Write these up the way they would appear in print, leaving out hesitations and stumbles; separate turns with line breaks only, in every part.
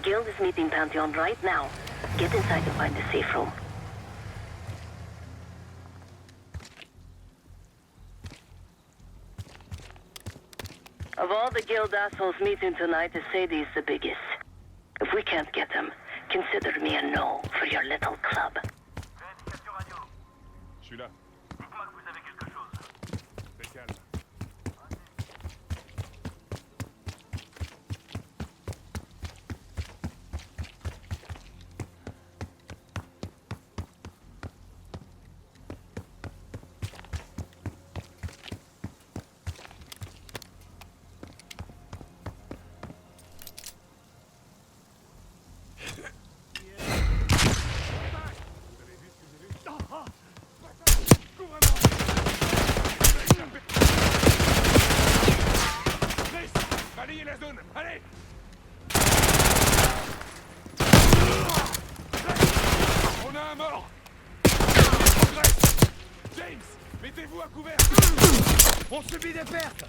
guild is meeting Pantheon right now. Get inside and find the safe room. Of all the guild assholes meeting tonight, Sadie is the biggest. If we can't get him, consider me a no for your little club.
Je suis là. Dites-moi que vous avez quelque chose. C'est calme. Balayez la zone, allez! On a un mort! On progresse! James, mettez-vous à couvert! On subit des pertes!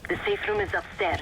The safe room is upstairs.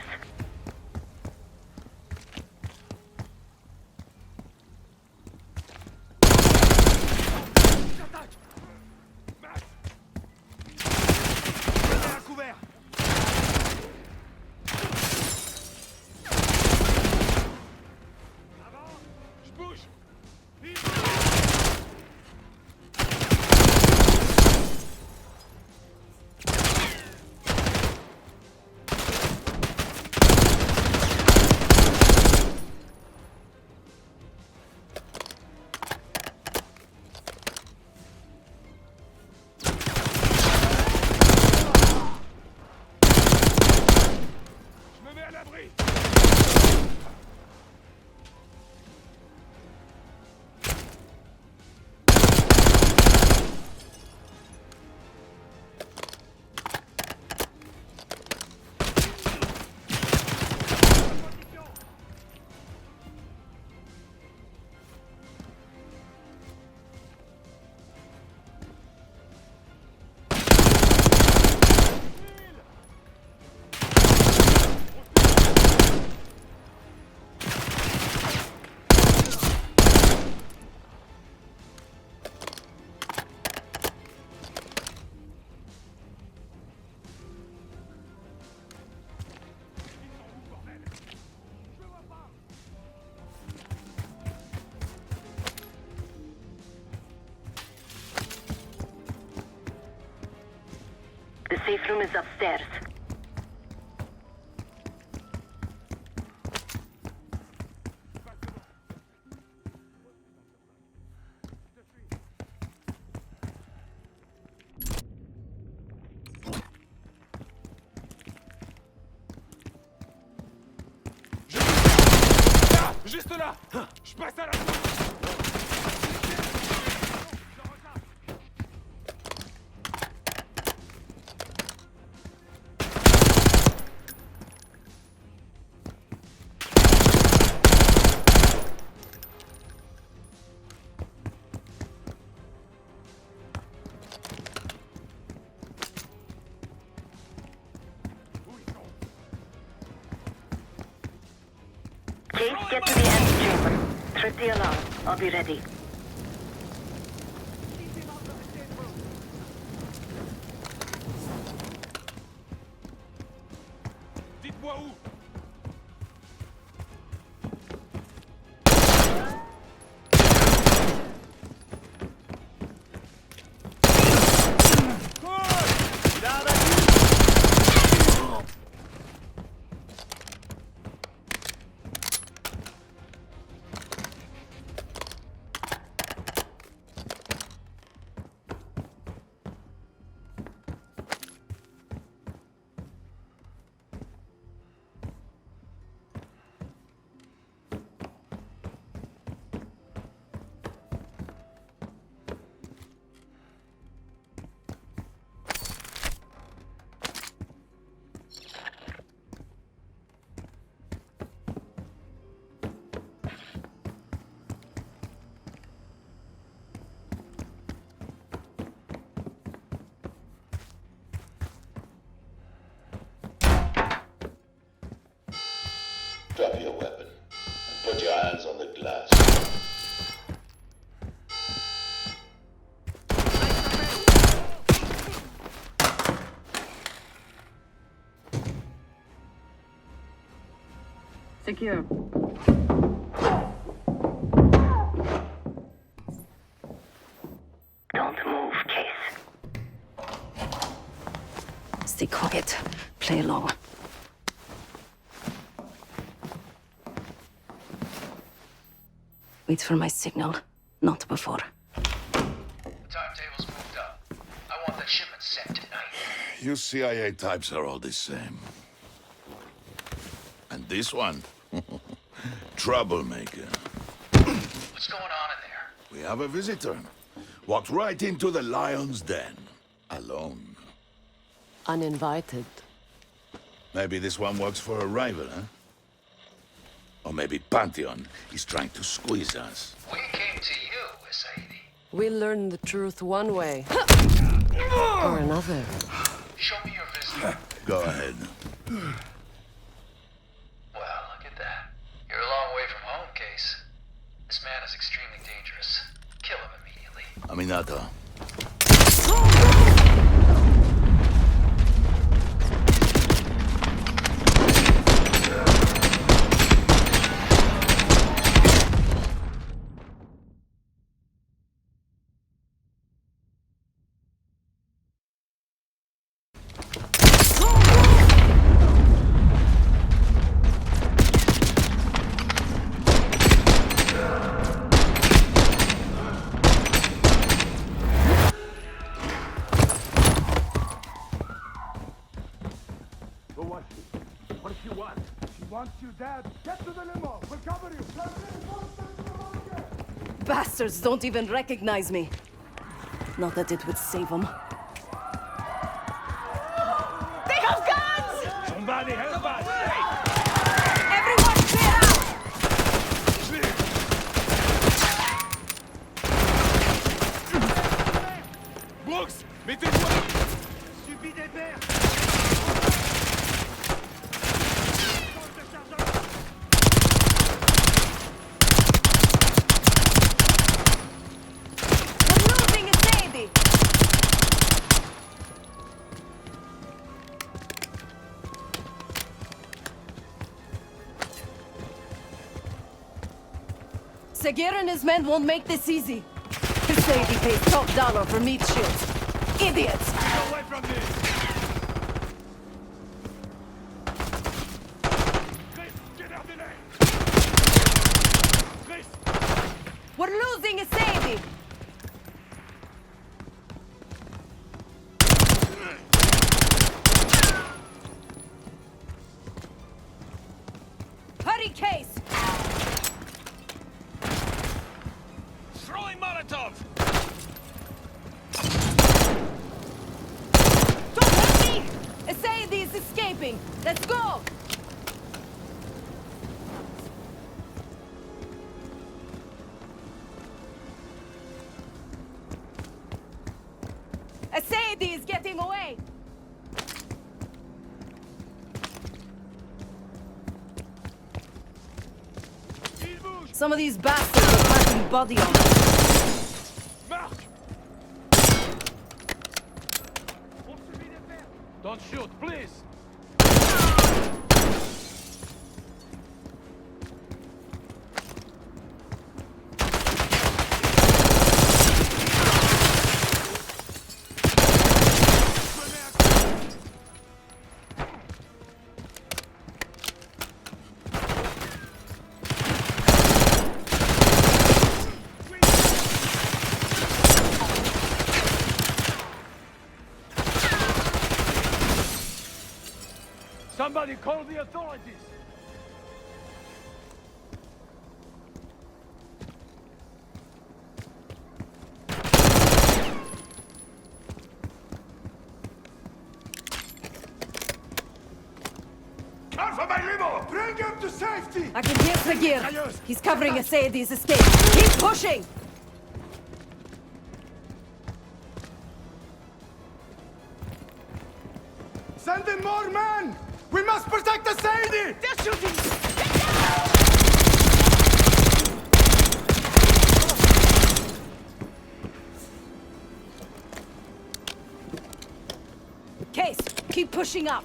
The safe room is upstairs.
Juste là! Je passe à la...
Kate, get to the antechamber. Trip the alarm. I'll be ready.
Dites-moi où!
Secure. Don't move, Case. Stay quiet. Play along. Wait for my signal. Not before.
Timetable's moved up. I want that shipment sent tonight.
You CIA types are all the same. And this one? Troublemaker.
What's going on in there?
We have a visitor. Walked right into the lion's den. Alone.
Uninvited.
Maybe this one works for a rival, huh? Or maybe Pantheon is trying to squeeze us.
We came to you, Sadie.
We learn the truth one way or another.
Show me your visitor.
Go ahead.
Well, look at that. You're a long way from home, Case. This man is extremely dangerous. Kill him immediately.
Aminato.
What if you want? She wants you dead. Get to the limo. We'll cover you.
Bastards don't even recognize me. Not that it would save them. They have guns!
Somebody help us!
Everyone clear out!
Brooks, mettez-vous à... Subis des pertes.
We're losing a lady! Sagir and his men won't make this easy. Sadie pays top dollar for meat shields. Idiots!
Get away from this! Chris, get out of there! Chris!
We're losing a Sadie! Hurry, Case!
Throwing Molotov!
Don't hurt me! A Sadie is escaping! Let's go! A Sadie is getting away!
Il bouge!
Some of these bastards are passing body on us.
Marc! On subit des pertes! Don't shoot, please! Somebody call the authorities! Alpha by limo! Bring him to safety!
I can hear Sagir. He's covering a Sadie's escape. Keep pushing!
Send in more men! We must protect the Sadie! They're shooting!
Keep pushing up.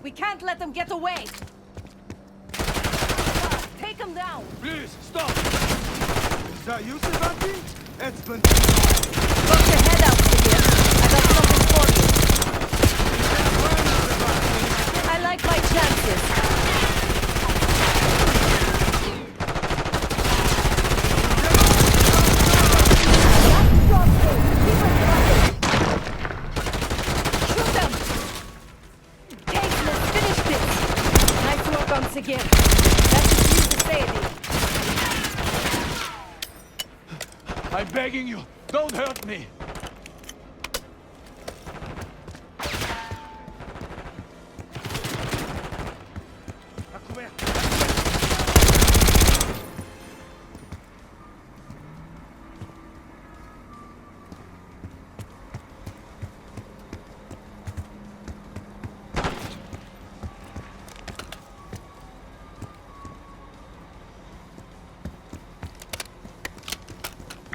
We can't let them get away. Take them down.
Please, stop!
Is that you, Savati? It's been...
Got your head out, Sigil. I got something for you. I like my chances. Shoot them! Case, let's finish this. Nice work on Sigil. That's what you to say, Eddie.
I'm begging you, don't hurt me!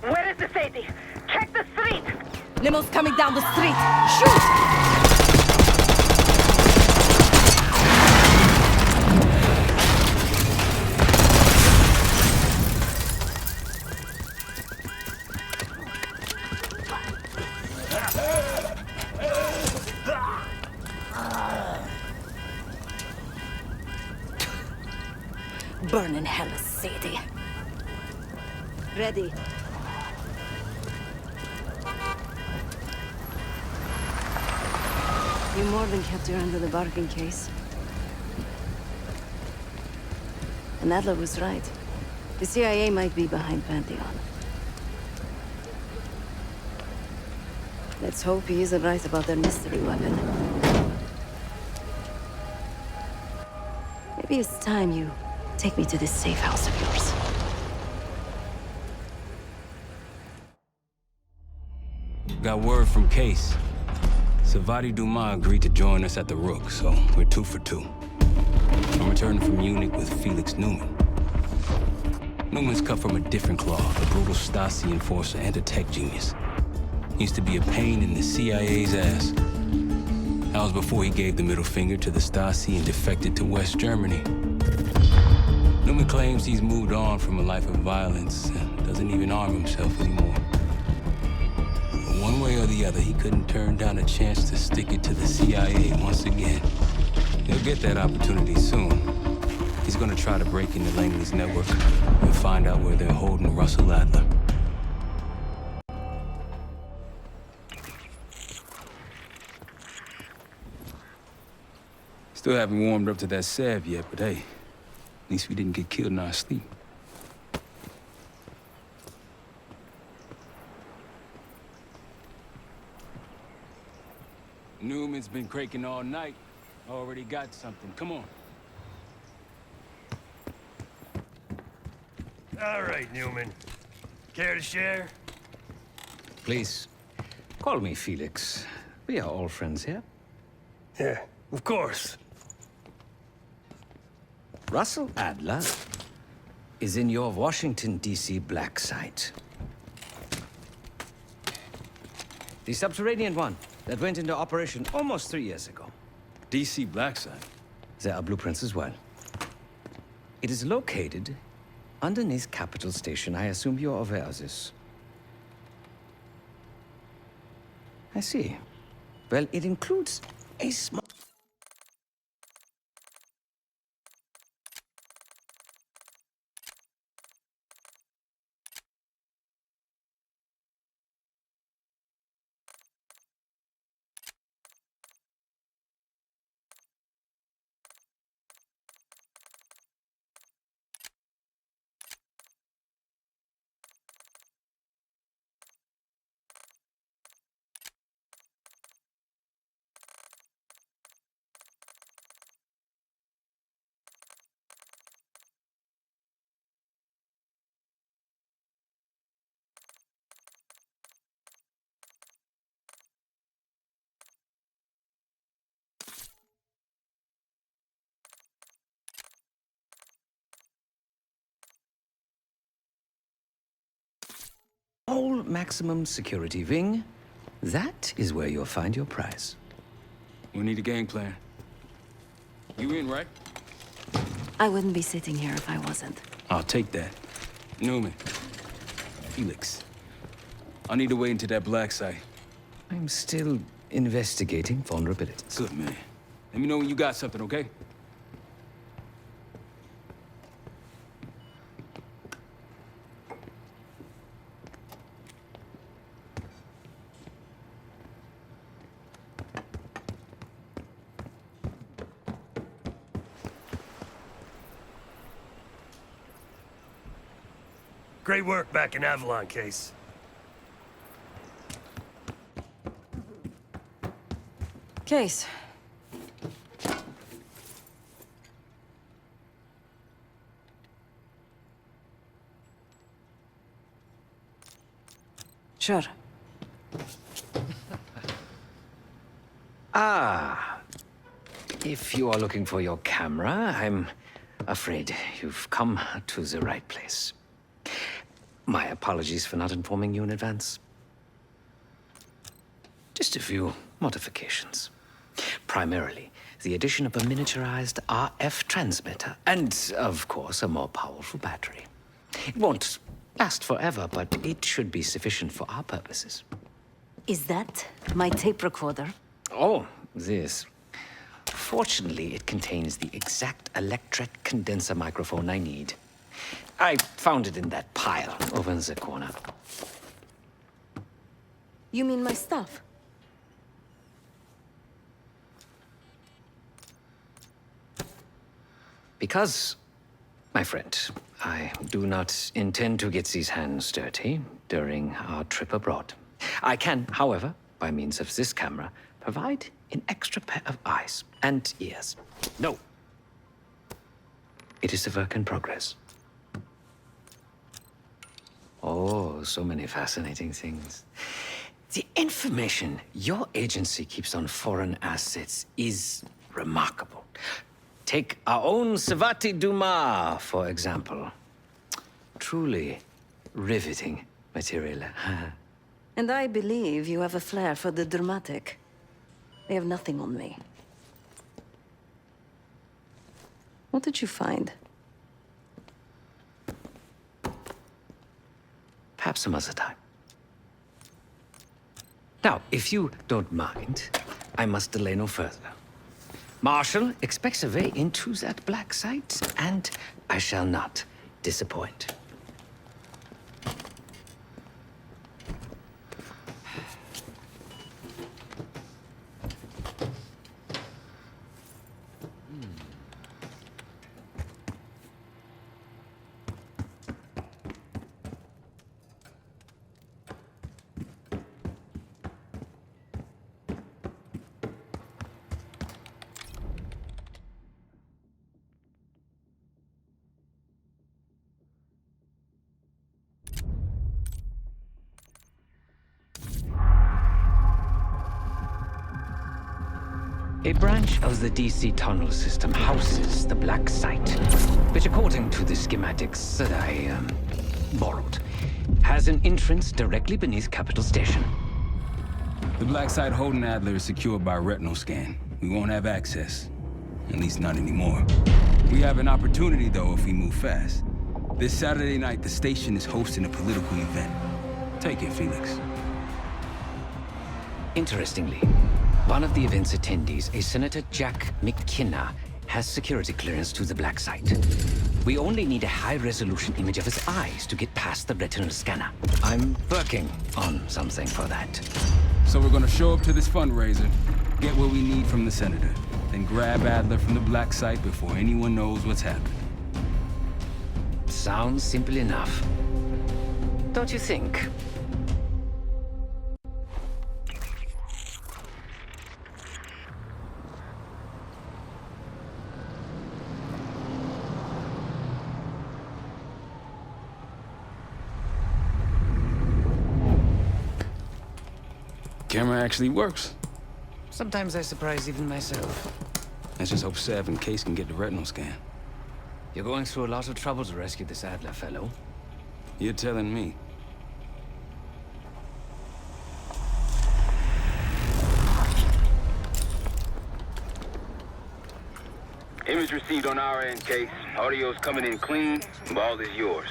Where is the Sadie? Check the street!
Limo's coming down the street. Shoot! Burn in hell, Sadie. Ready. You more than kept her under the bargain case. And Adler was right. The CIA might be behind Pantheon. Let's hope he isn't right about their mystery weapon. Maybe it's time you take me to this safe house of yours.
Got word from Case. Savati Dumas agreed to join us at the Rook, so we're 2 for 2. I'm returning from Munich with Felix Neumann. Newman's cut from a different cloth, a brutal Stasi enforcer and a tech genius. He used to be a pain in the CIA's ass. That was before he gave the middle finger to the Stasi and defected to West Germany. Neumann claims he's moved on from a life of violence and doesn't even arm himself anymore. One way or the other, he couldn't turn down a chance to stick it to the CIA once again. He'll get that opportunity soon. He's gonna try to break into Langley's network and find out where they're holding Russell Adler. Still haven't warmed up to that salve yet, but hey, at least we didn't get killed in our sleep. Newman's been cranking all night. Already got something. Come on.
All right, Newman. Care to share?
Please, call me Felix. We are all friends here.
Yeah, of course.
Russell Adler is in your Washington, D.C. black site. The subterranean one that went into operation almost 3 years ago.
DC Blackside.
There are blueprints as well. It is located underneath Capitol Station. I assume you're aware of this. I see. Well, it includes a small... All maximum security wing. That is where you'll find your prize.
We need a game plan. You in, right?
I wouldn't be sitting here if I wasn't.
I'll take that. Newman. Felix. I need to wait into that black site.
I'm still investigating vulnerabilities.
Good, man. Let me know when you got something, okay?
Great work back in Avalon, Case.
Case. Sure.
If you are looking for your camera, I'm afraid you've come to the right place. My apologies for not informing you in advance. Just a few modifications. Primarily, the addition of a miniaturized RF transmitter, and, of course, a more powerful battery. It won't last forever, but it should be sufficient for our purposes.
Is that my tape recorder?
Oh, this. Fortunately, it contains the exact electret condenser microphone I need. I found it in that pile over in the corner.
You mean my stuff?
Because, my friend, I do not intend to get these hands dirty during our trip abroad. I can, however, by means of this camera, provide an extra pair of eyes and ears. No. It is a work in progress. Oh, so many fascinating things. The information your agency keeps on foreign assets is remarkable. Take our own Savati Dumas, for example. Truly riveting material.
And I believe you have a flair for the dramatic. They have nothing on me. What did you find?
Perhaps some other time. Now, if you don't mind, I must delay no further. Marshall expects a way into that black site, and I shall not disappoint. A branch of the DC tunnel system houses the black site, which, according to the schematics that I borrowed, has an entrance directly beneath Capital Station.
The black site holding Adler is secured by retinal scan. We won't have access. At least not anymore. We have an opportunity, though, if we move fast. This Saturday night, the station is hosting a political event. Take it, Felix.
Interestingly, one of the event's attendees, a Senator Jack McKenna, has security clearance to the black site. We only need a high-resolution image of his eyes to get past the retinal scanner. I'm working on something for that.
So we're gonna show up to this fundraiser, get what we need from the Senator, then grab Adler from the black site before anyone knows what's happened.
Sounds simple enough. Don't you think?
Camera actually works.
Sometimes I surprise even myself.
Let's just hope Sav and Case can get the retinal scan.
You're going through a lot of trouble to rescue this Adler fellow.
You're telling me.
Message received on our end, Case. Audio's coming in clean. Ball is yours.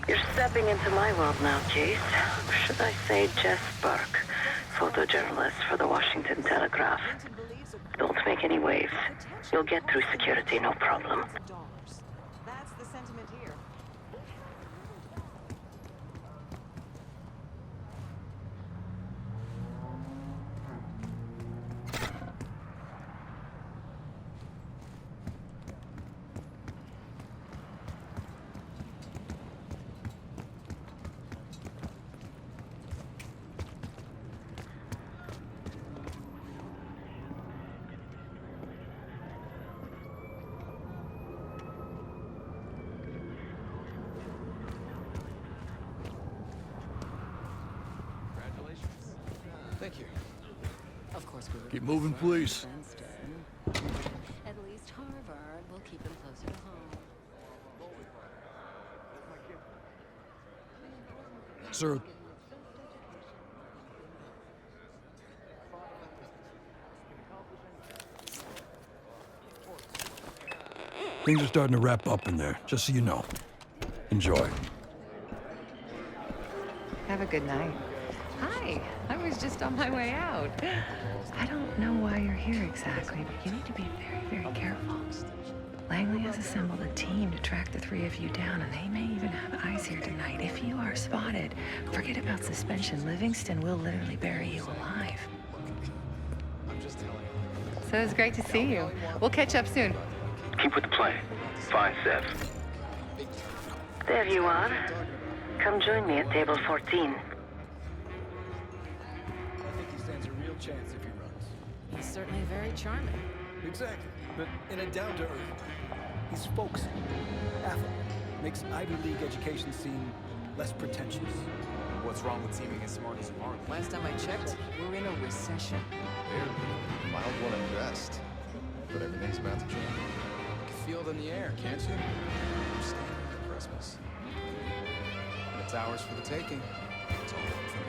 You're stepping into my world now, Case. Should I say Jess Burke, photojournalist for the Washington Telegraph. Don't make any waves. You'll get through security, no problem.
That's the sentiment here.
Thank you.
Of course, we would.
Keep moving, please.
At least Harvard will keep him closer to home.
Sir. Things are starting to wrap up in there, just so you know. Enjoy.
Have a good night. Hi, I was just on my way out. I don't know why you're here exactly, but you need to be very, very careful. Langley has assembled a team to track the three of you down, and they may even have eyes here tonight. If you are spotted, forget about suspension. Livingston will literally bury you alive. So it's great to see you. We'll catch up soon.
Keep with the plan. Find Sev.
There you are. Come join me at table 14.
Chance if he runs.
He's certainly very charming.
Exactly, but in a down-to-earth way. He's folksy, affable, makes Ivy League education seem less pretentious.
What's wrong with seeming as smart as you are?
Last time I checked, we're in a recession.
Barely. Mild one at best. But everything's about to change.
You can feel it in the air, can't you? You're standing for Christmas. And it's ours for the taking. It's all up for me.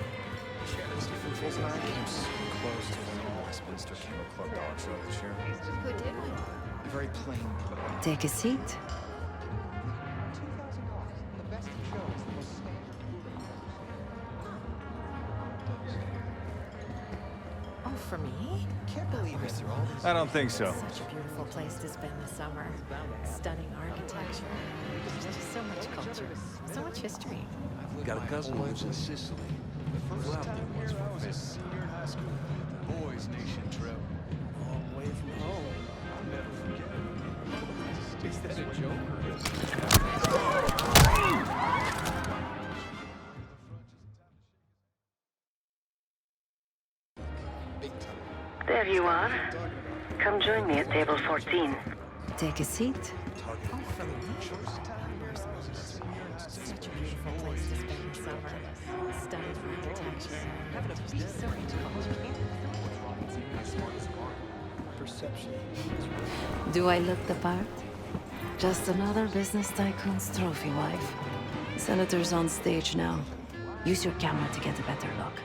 Stephen and I came so close to winning Westminster Kennel Club dog show this year.
Who did we?
Very plain.
Take a seat.
Oh, for me?
Can't believe it.
I don't think so.
Such a beautiful place to spend the summer. Stunning architecture. Just so much culture. So much history.
Got a cousin who lives in Sicily.
The first time I was a senior in high school. Boys Nation trip. Long way from home. I'll never forget it. Is that a joke?
There you are. Come join me at table 14.
Take a seat.
Oh, for me? Such a beautiful place to spend the summer. Stunning architecture. So much culture.
Perception.
Do I look the part? Just another business tycoon's trophy wife. Senator's on stage now. Use your camera to get a better look.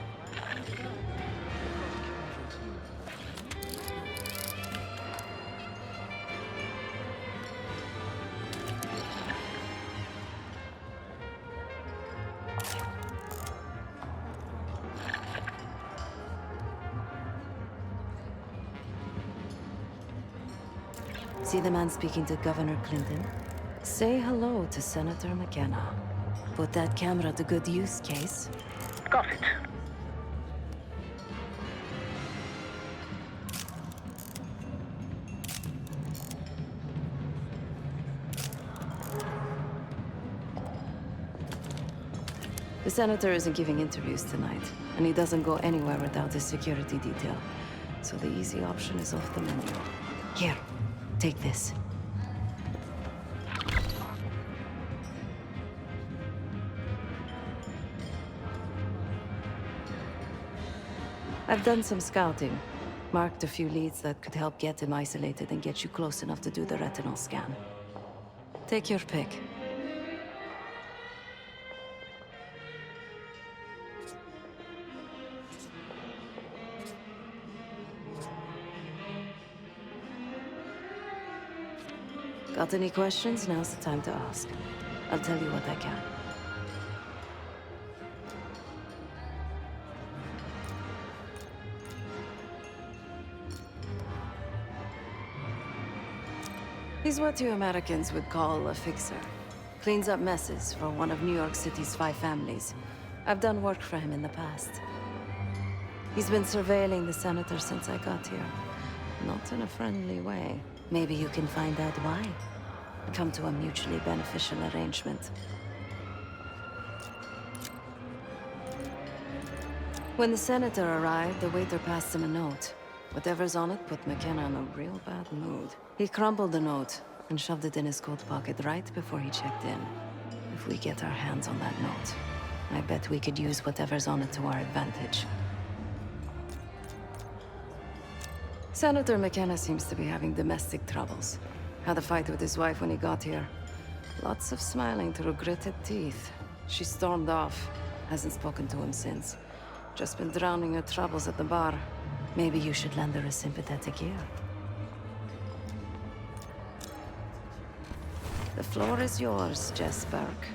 See the man speaking to Governor Clinton? Say hello to Senator McKenna. Put that camera to good use, Case.
Got it.
The senator isn't giving interviews tonight, and he doesn't go anywhere without his security detail. So the easy option is off the menu. Here, take this. I've done some scouting. Marked a few leads that could help get him isolated and get you close enough to do the retinal scan. Take your pick. Got any questions? Now's the time to ask. I'll tell you what I can. He's what you Americans would call a fixer. Cleans up messes for one of New York City's 5 families. I've done work for him in the past. He's been surveilling the senator since I got here. Not in a friendly way. Maybe you can find out why. Come to a mutually beneficial arrangement. When the senator arrived, the waiter passed him a note. Whatever's on it put McKenna in a real bad mood. He crumpled the note and shoved it in his coat pocket right before he checked in. If we get our hands on that note, I bet we could use whatever's on it to our advantage. Senator McKenna seems to be having domestic troubles. Had a fight with his wife when he got here. Lots of smiling through gritted teeth. She stormed off. Hasn't spoken to him since. Just been drowning her troubles at the bar. Maybe you should lend her a sympathetic ear. The floor is yours, Jess Burke.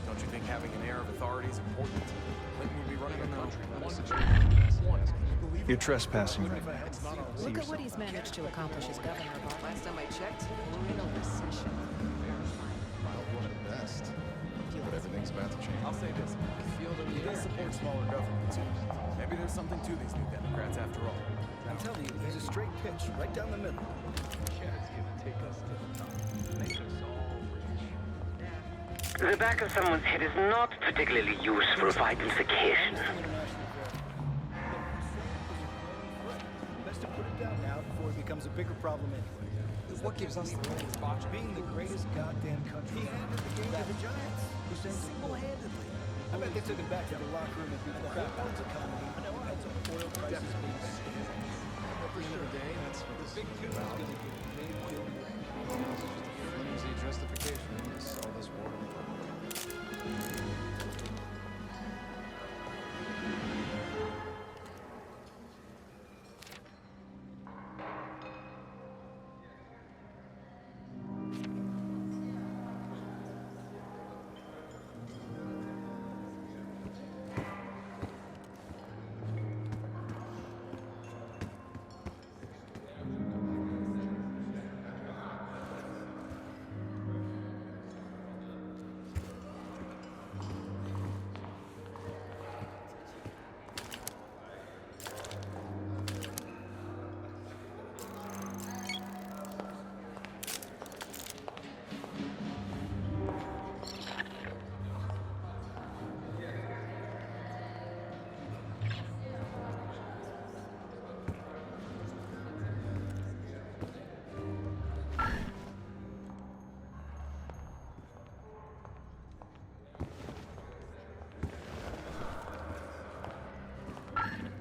Don't you think having an air of authority is important? Clinton would be running a country.
You're trespassing right now.
Look at what he's managed to accomplish as governor.
Last time I checked, we're in a recession.
Mild one at best. But everything's about to change.
I'll say this, I feel that we does support smaller government too. Maybe there's something to these new Democrats after all.
I'm telling you, he's a straight pitch, right down the middle.
The back of someone's head is not particularly useful for identification.
Best to put it down now before it becomes a bigger problem anyway.
What gives us the right to botch
Being the greatest goddamn country. He handed the game to the Giants. Who sent single-handedly. I bet they took him back to the locker room and beat the crap out of the economy. That's oil prices being
At the end of the day, that's what this is about. Flimsy justification to sell this war.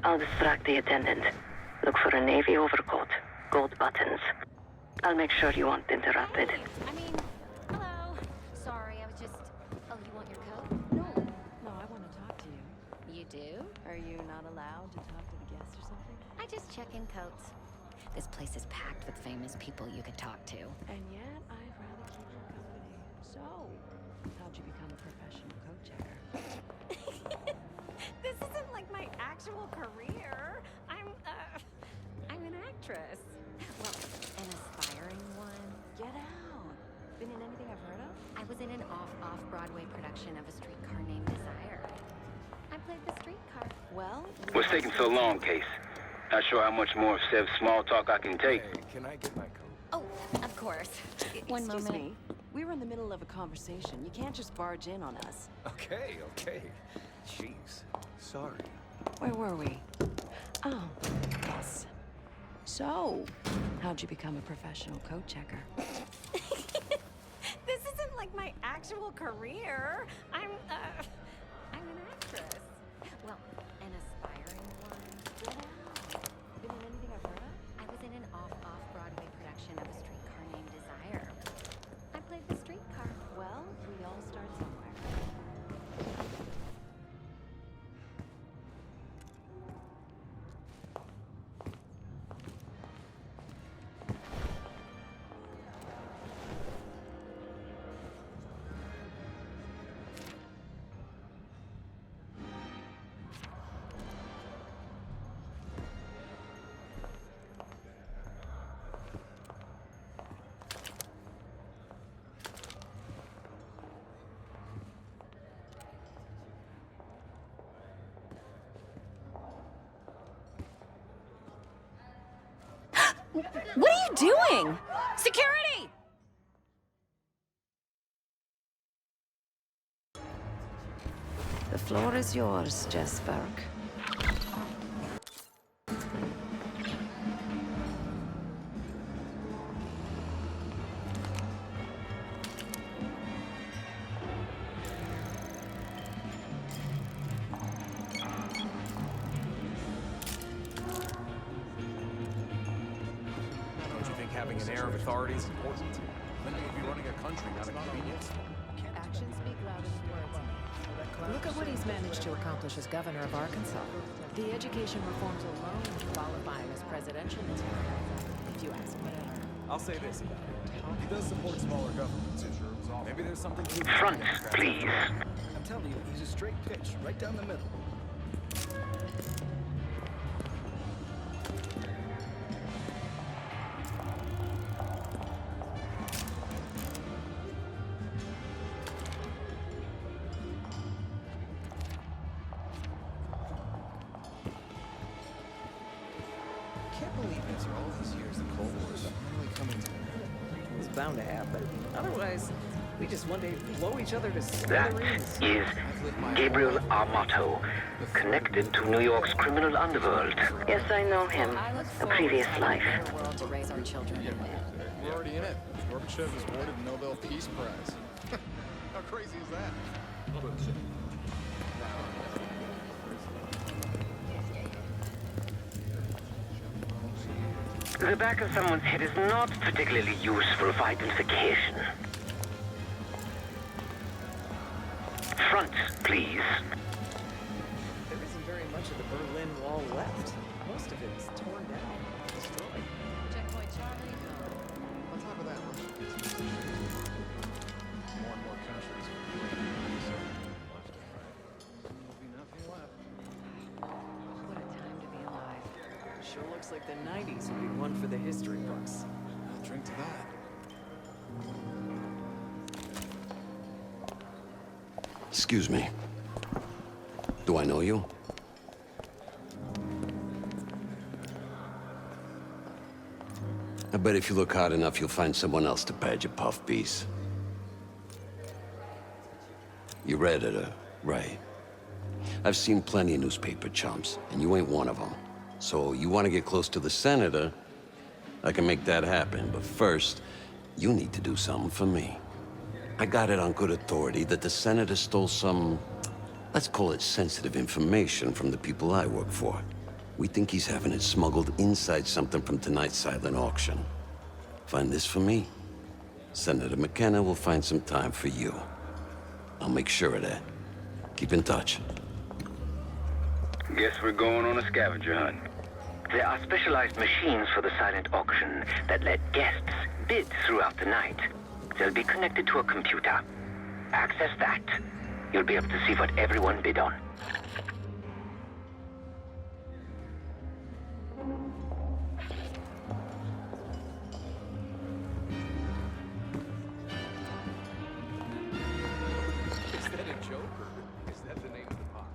I'll distract the attendant. Look for a navy overcoat, gold buttons. I'll make sure you aren't interrupted.
I mean, hello. Sorry, I was just... Oh, you want your coat?
No, I want to talk to you.
You do?
Are you not allowed to talk to the guests or something?
I just check in coats. This place is packed with famous people you could talk to.
And yet, I'd rather keep your company. So, how'd you become a professional coat checker?
This isn't like my actual career. I'm an actress. Well, an aspiring one.
Get out! Been in anything I've heard of?
I was in an off-Broadway production of A Streetcar Named Desire. I'm played the streetcar. Well,
What's taking so long, Case? Not sure how much more of Sev's small talk I can take.
Hey, can I get my coat?
Oh, of course. One
Excuse
moment.
me. We were in the middle of a conversation. You can't just barge in on us.
Okay. Jeez. Sorry.
Where were we? Oh, yes. So, how'd you become a professional coat checker?
This isn't like my actual career. I'm an actress. Well, an aspiring one. Yeah. Been in anything I've heard of? I was in an off-Broadway production of A Streetcar Named Desire. I played the streetcar.
Well, we all start somewhere. What are you doing? Security! The floor is yours, Jess Burke.
Don't you think having an air of authority is important? Then you would be running a country, not a convenience store.
Actions speak louder than words. Look at what he's managed to accomplish as governor of Arkansas. The education reforms alone qualify him as presidential material, if you ask me.
I'll say this about him. He does support smaller governments. Maybe there's something to
Front, please.
I'm telling you, he's a straight pitch, right down the middle.
I can't believe after all these years the Cold War's finally coming to an end.
It's bound to happen. Otherwise, we just one day blow each other to
That
smithereens.
is Gabriel Armato, connected to New York's criminal underworld. Yes, I know him. A previous life.
World to raise our children in.
We're already in it. Gorbachev was awarded the Nobel Peace Prize. How crazy is that?
The back of someone's head is not particularly useful for identification. Front, please.
There isn't very much of the Berlin Wall left. Most of it is torn down, destroyed.
Checkpoint Charlie.
On top of that, more and more countries will be nothing left.
What a time to be alive.
Sure looks like the 90s would be one for the history books.
I'll drink to that.
Excuse me. Do I know you? I bet if you look hard enough, you'll find someone else to pad your puff piece. You're editor, right? I've seen plenty of newspaper chumps, and you ain't one of them. So you want to get close to the senator? I can make that happen, but first, you need to do something for me. I got it on good authority that the senator stole some, let's call it sensitive information from the people I work for. We think he's having it smuggled inside something from tonight's silent auction. Find this for me. Senator McKenna will find some time for you. I'll make sure of that. Keep in touch.
Guess we're going on a scavenger hunt.
There are specialized machines for the silent auction that let guests bid throughout the night. They'll be connected to a computer. Access that. You'll be able to see what everyone bid on.
Is that a joke or is that the name of the pot?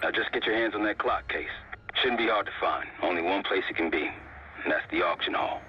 Now just get your hands on that clock, Case. Shouldn't be hard to find. Only one place it can be, and that's the auction hall.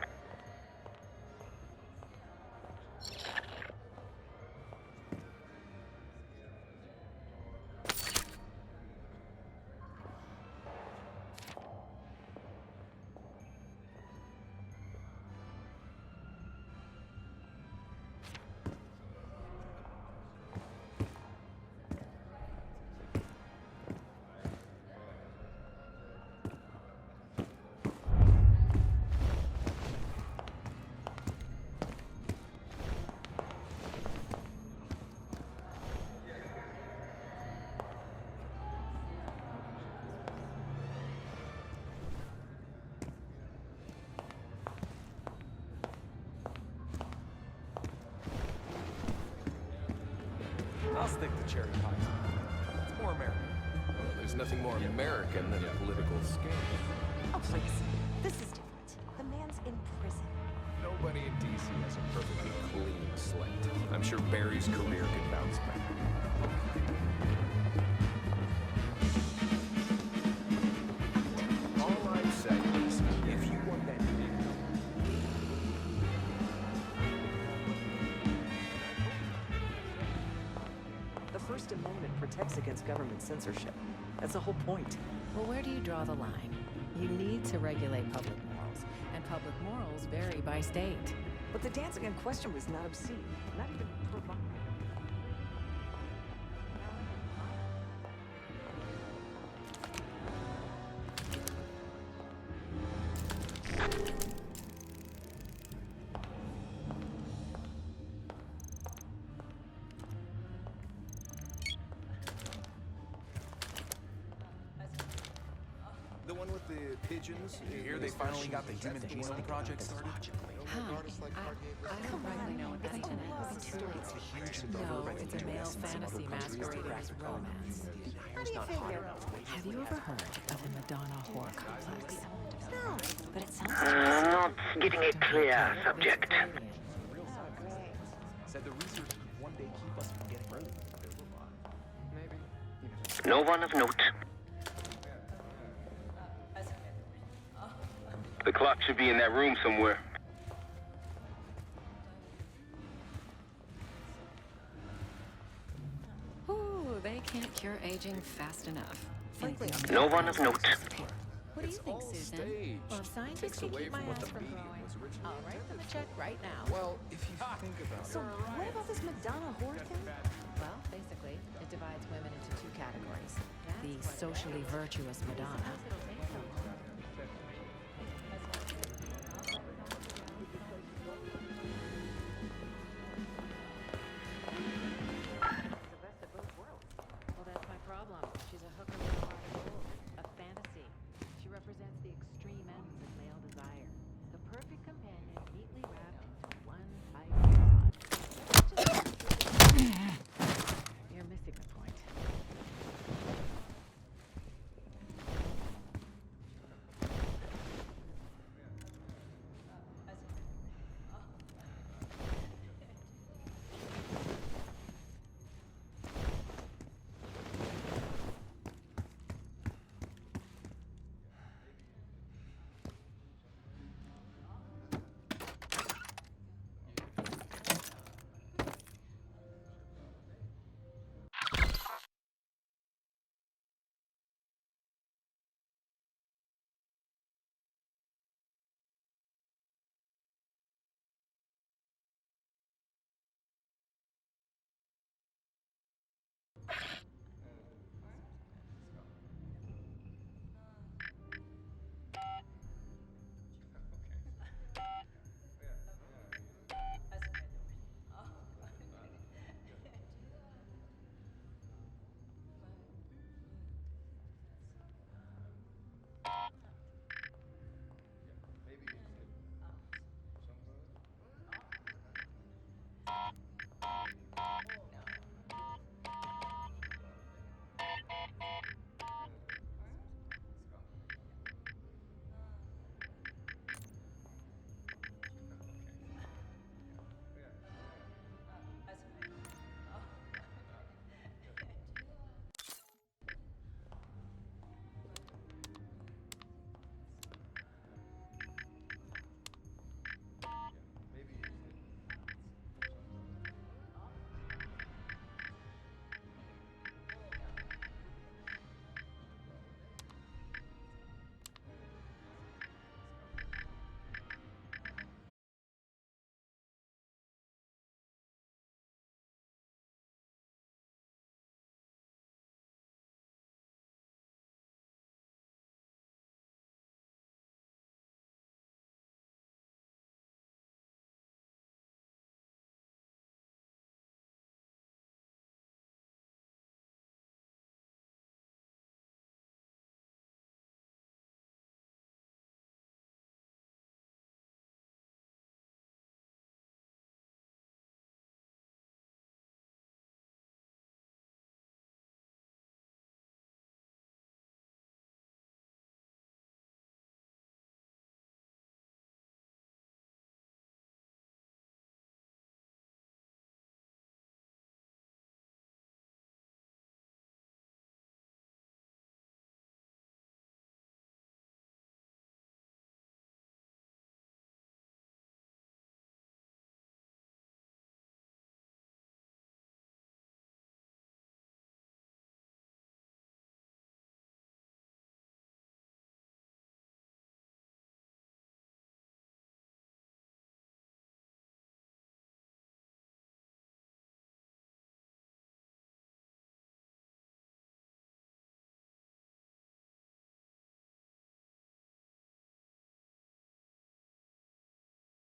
I'll stick to cherry pie. It's more American. Well, there's nothing more American than a political scam.
Oh, please. This is different. The man's in prison.
Nobody in D.C. has a perfectly clean slate. I'm sure Barry's career could bounce back. All I'm saying is, if you want that
The First Amendment protects against government censorship. That's the whole point.
Well, where do you draw the line? You need to regulate public morals, and public morals vary by state.
But the dancing in question was not obscene, not even provocative.
The one with the pigeons? You hear they finally got the Human Genome Project started?
Huh. I don't really know what that even is. No, it's a male fantasy masquerading as romance.
How do you figure?
Have you ever heard of the Madonna Whore Complex?
No, but it sounds
Not getting a clear subject.
Said the research would one day keep us from getting rid of Maybe.
No one of note.
The clock should be in that room somewhere.
Ooh, they can't cure aging fast enough.
Frankly,
No one of note.
What do you think, Susan?
Staged.
Well, if scientists
Takes
can
away
keep my
from what
ass
the
from
medium
growing,
was originally
I'll write them a check right now.
Well, if you think about
So, what about this Madonna whore thing?
Well, basically, it divides women into two categories. The socially virtuous Madonna